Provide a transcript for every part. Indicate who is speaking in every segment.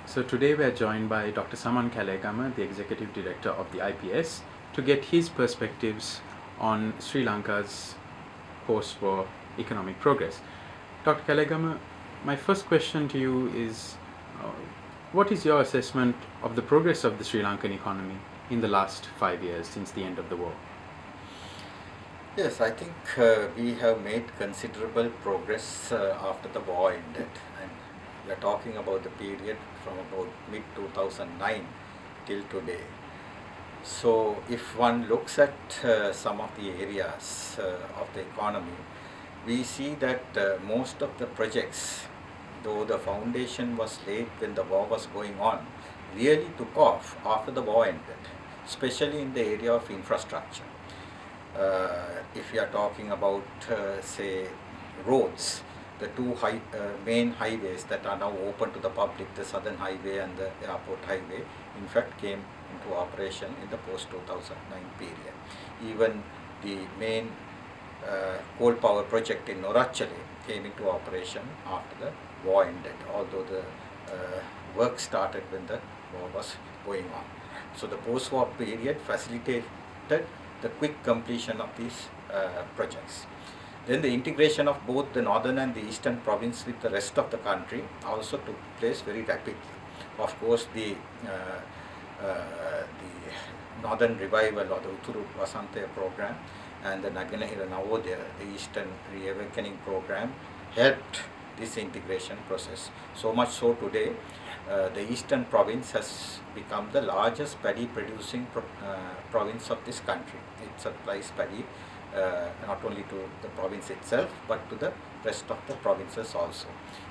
Speaker 1: So today we are joined by Dr. Saman Kelegama, the Executive Director of the IPS, to get his perspectives on Sri Lanka's post-war economic progress. Dr. Kelegama, my first question to you is, uh, what is your assessment of the progress of the Sri Lankan economy in the last 5 years since the end of the war?
Speaker 2: Yes, I think we have made considerable progress after the war ended, and we are talking about the period from about mid 2009 till today. So, if one looks at some of the areas of the economy, we see that most of the projects, though the foundation was laid when the war was going on, really took off after the war ended, especially in the area of infrastructure. If we are talking about, say, roads, the two main highways that are now open to the public, the Southern Highway and the Airport Highway, in fact came into operation in the post-2009 period. Even the main coal power project in Norachale came into operation after the war ended, although the work started when the war was going on. So the post-war period facilitated the quick completion of these projects. Then the integration of both the northern and the eastern province with the rest of the country also took place very rapidly. Of course, the northern revival or the Utturu Vasantaya program and the Naganahira Navodaya, the Eastern Reawakening program, helped this integration process. So much so today, the eastern province has become the largest paddy producing province of this country. It supplies paddy not only to the province itself but to the rest of the provinces also.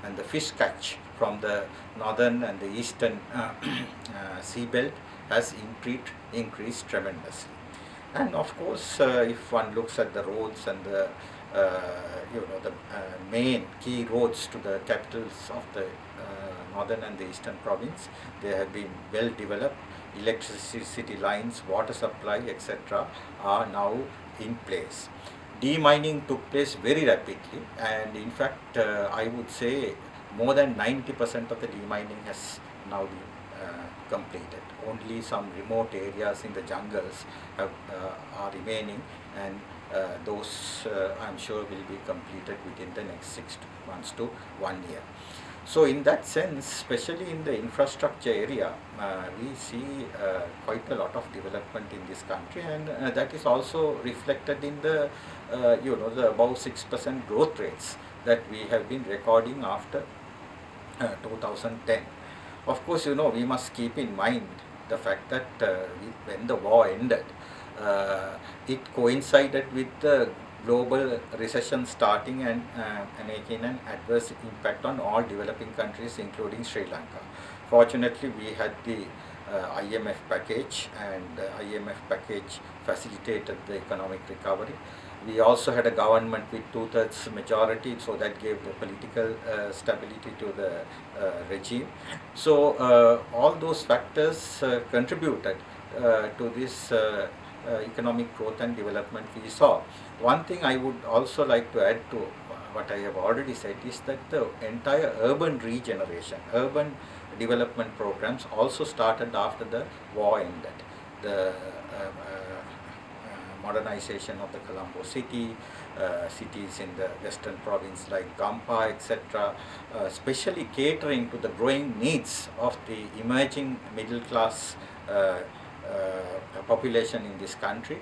Speaker 2: And the fish catch from the northern and the eastern seabelt has increased tremendously. And of course, if one looks at the roads and the main key roads to the capitals of the northern and the eastern province, they have been well developed. Electricity lines, water supply, etc. are now in place. Demining took place very rapidly, and in fact, I would say more than 90% of the demining has now been completed. Only some remote areas in the jungles are remaining, and those I'm sure will be completed within the next 6 months to 1 year. So in that sense, especially in the infrastructure area, we see quite a lot of development in this country, and that is also reflected in the the above 6% growth rates that we have been recording after 2010. Of course, we must keep in mind the fact that when the war ended, it coincided with the global recession starting and making an adverse impact on all developing countries, including Sri Lanka. Fortunately, we had the IMF package, and the IMF package facilitated the economic recovery. We also had a government with two-thirds majority, so that gave the political stability to the regime. So all those factors contributed to this economic growth and development we saw. One thing I would also like to add to what I have already said is that the entire urban regeneration, urban development programs also started after the war ended. The modernization of the Colombo city, cities in the western province like Gampa, etc., especially catering to the growing needs of the emerging middle class population in this country,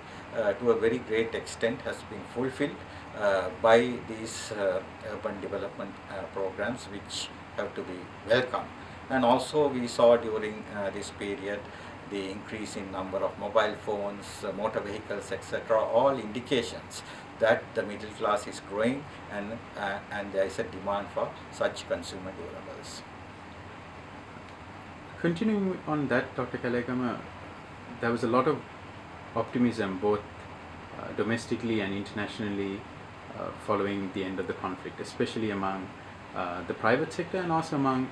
Speaker 2: to a very great extent has been fulfilled by these urban development programs, which have to be welcomed. And also we saw during this period the increase in number of mobile phones, motor vehicles, etc., all indications that the middle class is growing, and there is a demand for such consumer durables.
Speaker 1: Continuing on that, Dr. Kelegama, there was a lot of optimism both domestically and internationally following the end of the conflict, especially among the private sector and also among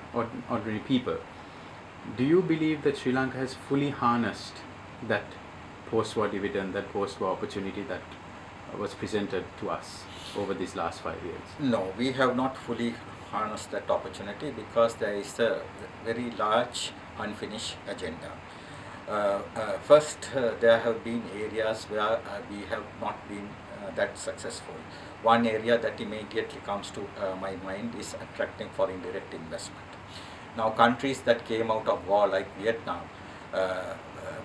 Speaker 1: ordinary people. Do you believe that Sri Lanka has fully harnessed that post-war dividend, that post-war opportunity that was presented to us over these last 5 years?
Speaker 2: No, we have not fully harness that opportunity because there is a very large unfinished agenda. First, there have been areas where we have not been that successful. One area that immediately comes to my mind is attracting foreign direct investment. Now, countries that came out of war like Vietnam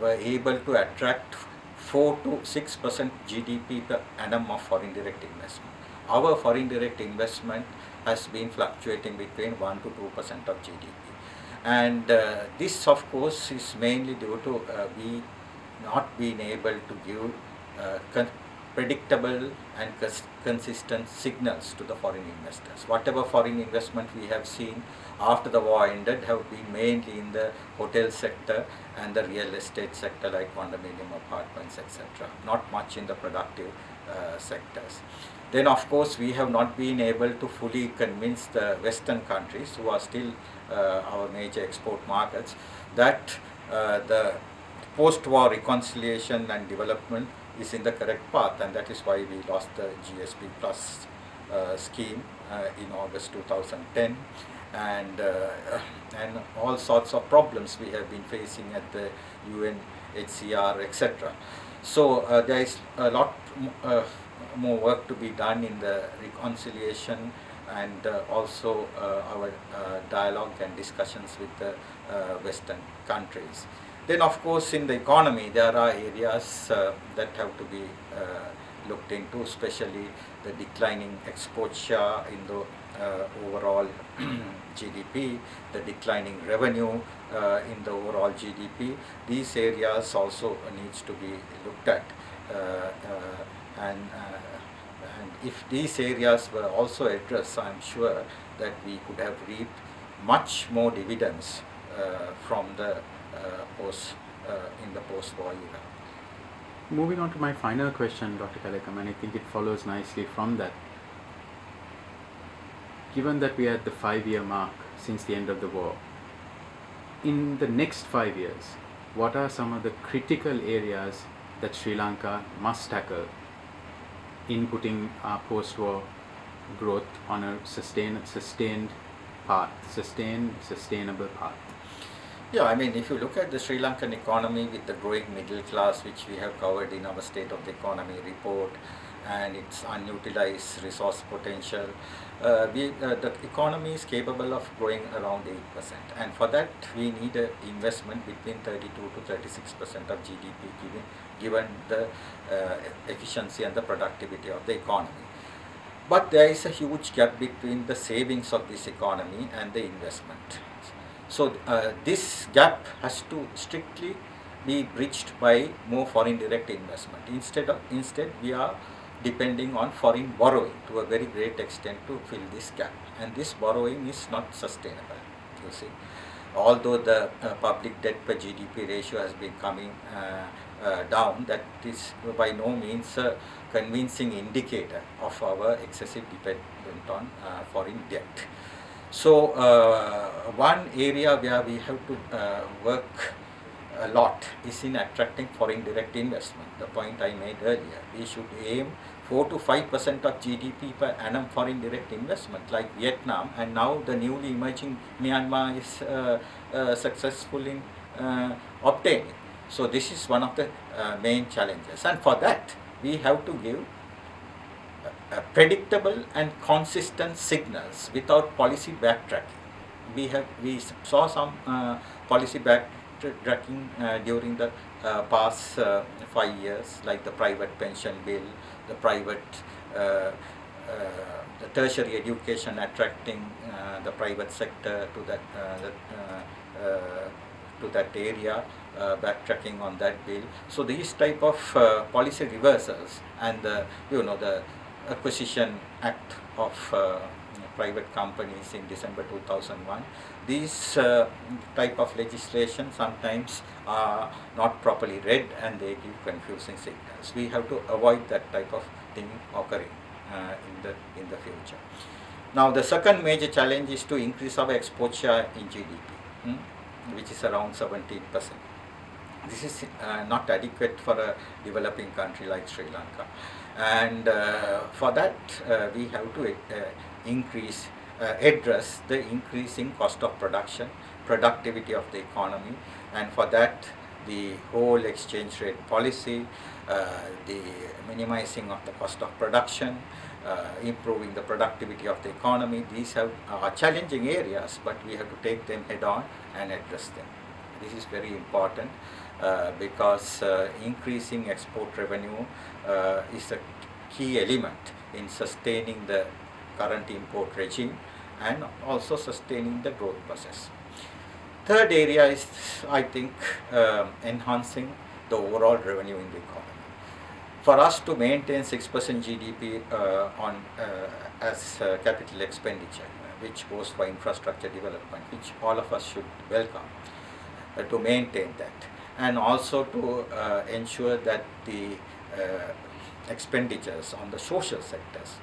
Speaker 2: were able to attract 4 to 6% GDP per annum of foreign direct investment. Our foreign direct investment has been fluctuating between 1 to 2% of GDP. And this, of course, is mainly due to we not being able to give predictable and consistent signals to the foreign investors. Whatever foreign investment we have seen after the war ended have been mainly in the hotel sector and the real estate sector like condominium apartments, etc. Not much in the productive sectors. Then, of course, we have not been able to fully convince the Western countries, who are still our major export markets, that the post-war reconciliation and development is in the correct path, and that is why we lost the GSP Plus scheme in August 2010, and all sorts of problems we have been facing at the UNHCR, etc. So there is a lot more work to be done in the reconciliation and also our dialogue and discussions with the Western countries. Then, of course, in the economy, there are areas that have to be looked into, especially the declining export share in the overall GDP, the declining revenue in the overall GDP. These areas also needs to be looked at. And if these areas were also addressed, I am sure that we could have reaped much more dividends from the in the post-war era.
Speaker 1: Moving on to my final question, Dr. Kelegama, and I think it follows nicely from that. Given that we are at the 5-year mark since the end of the war, in the next 5 years, what are some of the critical areas that Sri Lanka must tackle in putting our post-war growth on a sustainable path?
Speaker 2: Yeah, I mean, if you look at the Sri Lankan economy with the growing middle class, which we have covered in our State of the Economy report, and its unutilized resource potential, the economy is capable of growing around 8%. And for that, we need an investment between 32 to 36% of GDP, given the efficiency and the productivity of the economy. But there is a huge gap between the savings of this economy and the investment. So this gap has to strictly be bridged by more foreign direct investment. Instead, we are depending on foreign borrowing to a very great extent to fill this gap, and this borrowing is not sustainable. You see, although the public debt per GDP ratio has been coming down, that is by no means a convincing indicator of our excessive dependence on foreign debt. So one area where we have to work a lot is in attracting foreign direct investment. The point I made earlier, we should aim 4 to 5% of GDP per annum foreign direct investment, like Vietnam, and now the newly emerging Myanmar is successful in obtaining. So this is one of the main challenges, and for that we have to give predictable and consistent signals without policy backtracking. We saw some policy backtracking during the past 5 years, like the private pension bill, the private the tertiary education, attracting the private sector to that area, backtracking on that bill. So these type of policy reversals and the Acquisition Act of private companies in December 2001, these type of legislation sometimes are not properly read and they give confusing signals. We have to avoid that type of thing occurring in the future. Now, the second major challenge is to increase our export share in GDP, which is around 17%. This is not adequate for a developing country like Sri Lanka, and for that we have to increase address the increasing cost of production, productivity of the economy, and for that the whole exchange rate policy, the minimizing of the cost of production, improving the productivity of the economy. These are challenging areas, but we have to take them head on and address them. This is very important because increasing export revenue is a key element in sustaining the current import regime and also sustaining the growth process. Third area is, I think, enhancing the overall revenue in the economy. For us to maintain 6% GDP as capital expenditure, which goes for infrastructure development, which all of us should welcome, to maintain that, and also to ensure that the expenditures on the social sectors,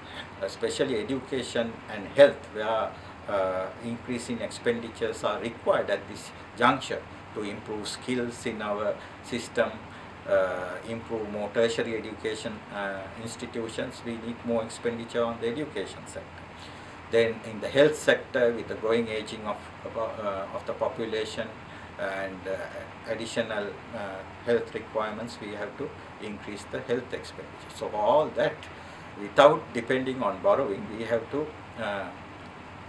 Speaker 2: especially education and health, where increasing expenditures are required at this juncture to improve skills in our system, improve more tertiary education institutions. We need more expenditure on the education sector. Then in the health sector, with the growing aging of the population and additional health requirements, we have to increase the health expenditure. So all that, without depending on borrowing, we have to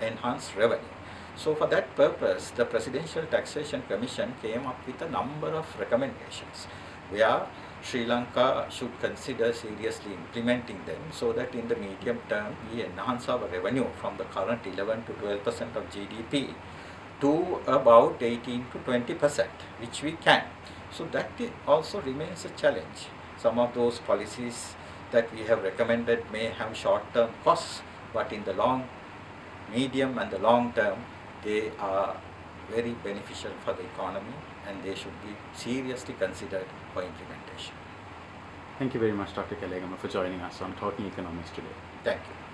Speaker 2: enhance revenue. So for that purpose, the Presidential Taxation Commission came up with a number of recommendations where Sri Lanka should consider seriously implementing them, so that in the medium term we enhance our revenue from the current 11 to 12% of GDP to about 18 to 20%, which we can. So that also remains a challenge. Some of those policies that we have recommended may have short-term costs, but in the medium and the long term, they are very beneficial for the economy, and they should be seriously considered for implementation.
Speaker 1: Thank you very much, Dr. Kelegama, for joining us on Talking Economics today.
Speaker 2: Thank you.